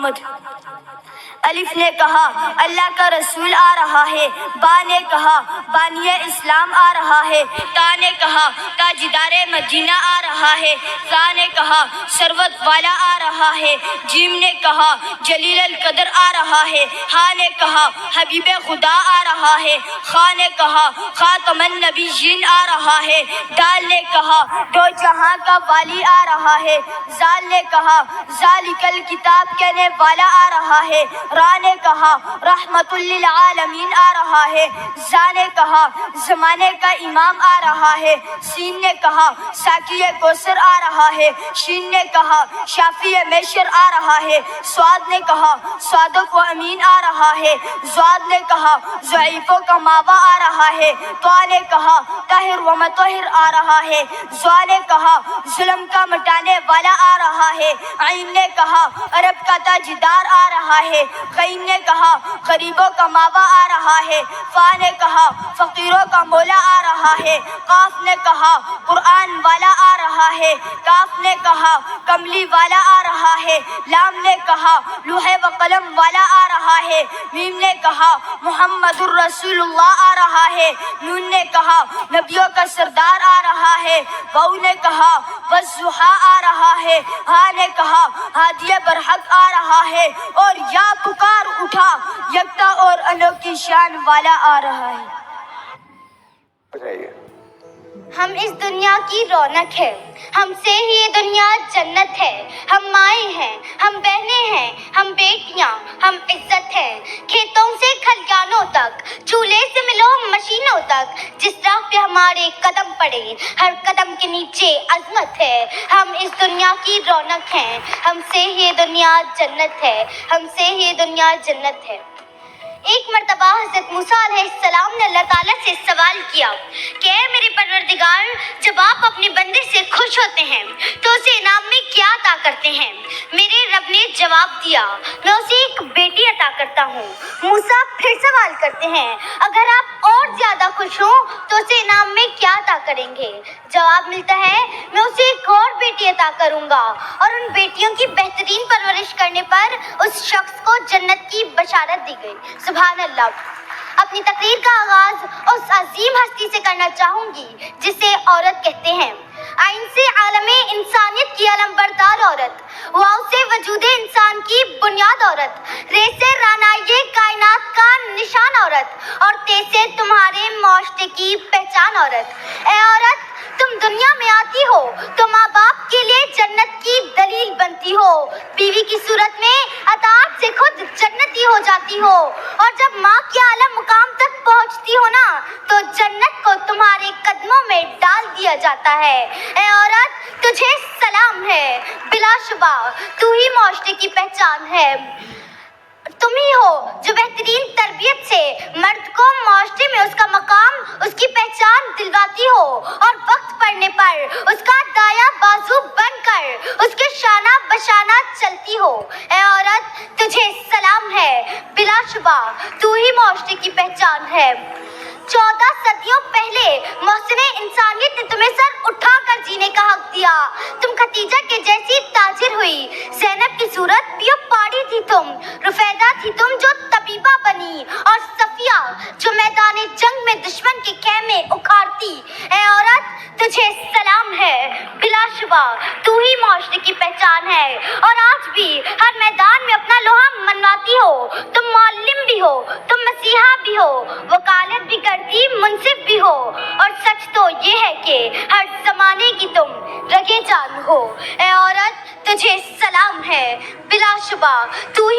آمد۔ الف نے کہا اللہ کا رسول آ رہا ہے، با نے کہا بانی اسلام آ رہا ہے، تا نے کہا تاجدار مدینہ آ رہا ہے، زا نے کہا ثروت والا آ رہا ہے، جیم نے کہا جلیل القدر آ رہا ہے، ہا نے کہا حبیب خدا آ رہا ہے، خا نے کہا خاتم النبیین آ رہا ہے، دال نے کہا دو جہاں کا والی آ رہا ہے، زال نے کہا ذالک الکتاب کہنے والا آ رہا ہے، را نے کہا رحمت للعالمین آ رہا ہے، زا نے کہا زمانے کا امام آ رہا ہے، سین نے کہا ساقی کوثر آ رہا ہے، شین نے کہا شافی میشر آ رہا ہے، سواد نے کہا صادق و امین آ رہا ہے، زواد نے کہا ضعیفوں کا ماوا آ رہا ہے، طا نے کہا طاہر و مطہر آ رہا ہے، زوا نے کہا ظلم کا مٹانے والا آ رہا ہے، عین نے کہا عرب کا تاجدار آ رہا ہے، غین نے کہا غریبوں کا ماوا آ رہا ہے، فا نے کہا فقیروں کا مولا آ رہا ہے، قاف نے کہا قرآن والا آ رہا ہے، کاف نے کہا کملی والا آ رہا ہے، لام نے کہا لوح و قلم والا آ رہا ہے، میم نے کہا محمد الرسول اللہ آ رہا ہے، نون نے کہا نبیوں کا سردار آ رہا ہے، واو نے کہا والضحیٰ آ رہا ہے، ہا نے کہا ہادی برحق آ رہا ہے، اور یا پکار اٹھا یکتا اور انوکھی شان والا آ رہا ہے۔ ہم اس دنیا کی رونق ہے، ہم سے ہی یہ دنیا جنت ہے، ہم مائیں ہیں، ہم بہنیں ہیں، ہم بیٹیاں، ہم عزت ہے، کھیتوں سے کھلیانوں تک، چولہے سے ملو مشینوں تک، جس راہ پہ ہمارے قدم پڑے ہر قدم کے نیچے عظمت ہے، ہم اس دنیا کی رونق ہیں، ہم سے ہی یہ دنیا جنت ہے، ہم سے ہی یہ دنیا جنت ہے۔ ایک مرتبہ حضرت موسیٰ علیہ السلام نے اللہ تعالیٰ سے سوال کیا کہ اے میرے پروردگار، جب آپ اپنے بندے سے خوش ہوتے ہیں تو اسے انعام میں کیا عطا کرتے ہیں؟ میرے رب نے جواب دیا، میں اسے ایک بیٹی عطا کرتا ہوں۔ موسیٰ پھر سوال کرتے ہیں، اگر آپ اور زیادہ خوش ہوں تو اسے انعام میں کیا عطا کریں گے؟ جواب ملتا ہے، میں اسے ایک اور بیٹی عطا کروں گا، اور ان بیٹیوں کی بہترین پرورش کرنے پر اس شخص کو جنت کی بشارت دی گئی۔ سبحان اللہ۔ اپنی تقریر کا آغاز اس عظیم ہستی سے کرنا چاہوں گی جسے عورت کہتے ہیں۔ آئین سے عالم انسانیت کی علم بردار عورت، واو سے وجود انسان کی بنیاد عورت، رے سے رانائی کائنات کا نشان عورت، اور تے سے تمہارے معاشرے کی پہچان عورت۔ اے عورت، تم دنیا میں آتی ہو تو ماں باپ کے لیے جنت کی دلیل بنتی ہو، بیوی کی صورت میں اطاعت سے خود جنتی ہو جاتی ہو، اور جب ماں کے اعلیٰ مقام تک پہنچتی ہو نا تو جنت کو تمہارے قدموں میں ڈال دیا جاتا ہے۔ اے عورت، تجھے سلام ہے، بلا شبہ تو ہی معاشرے کی پہچان ہے۔ تم ہی ہو جو بہترین تربیت سے مرد کو معاشرے میں اس کا مقام، اس کی پہچان دلواتی ہو، اور وقت پڑنے پر اس کا دایاں بازو بن کر اس کے شانہ بشانہ چلتی ہو۔ اے عورت، تجھے سلام ہے، بلا شبہ تو ہی معاشرے کی پہچان ہے۔ 14 صدیوں پہلے محسن انسانیت نے تمہیں سر اٹھا کر جینے کا حق دیا۔ تم خدیجہ کے جیسی تاجر ہوئی، زینب کی صورت پیو پاڑی تھی تم، رفیدہ تھی تم جو طبیبہ بنی، اور صفیہ جو میدان جنگ میں دشمن کے خیمے اکھاڑتی۔ اے عورت، تجھے سلام ہے، بلا شبہ تو ہی معاشرے کی پہچان ہے، اور آج بھی ہر میدان میں اپنا لوہا منواتی ہو۔ تم معلم بھی ہو، تم مسیحا بھی ہو، وکالت بھی کرتی، منصف بھی ہو، اور سچ تو یہ ہے کہ ہر زمانے کی تم رگے جان ہو۔ اے عورت، تجھے سلام ہے، بلا شبہ تو ہی